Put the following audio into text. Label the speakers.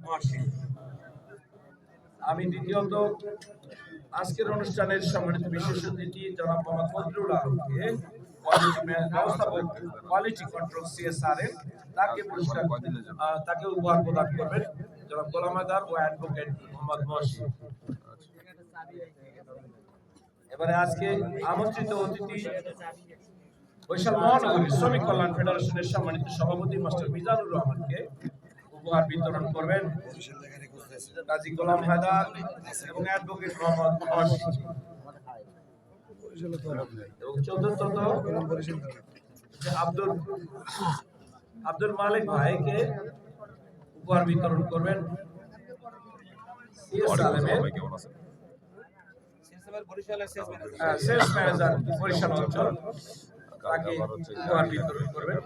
Speaker 1: মহসিন। আমি দ্বিতীয়ত আজকের অনুষ্ঠানের সম্মানিত বিশেষ অতিথি জনাব মোহাম্মদ ফজলুল আলমকে ব্যবস্থাপক কোয়ালিটি কন্ট্রোল CSR তাকে পুরস্কার তাকে উপহার প্রদান করবেন জনাব গোলাম হায়দার ও অ্যাডভোকেট মোহাম্মদ মহসিন। এবারে আজকে আমন্ত্রিত অতিথি বরিশাল মহানগরী শ্রমিক কল্যাণ ফেডারেশনের সম্মানিত সভাপতি মাস্টার মিজানুর রহমানকে উপহার বিতরণ করবেন কাজী গোলাম হায়দার এবং অ্যাডভোকেট মোহাম্মদ মহসিন। এবং চতুর্থত আব্দুল মালিক ভাইকে উপহার বিতরণ করবেন সেলস ম্যানেজার বরিশাল অঞ্চল, তাকে উপহার বিতরণ করবেন।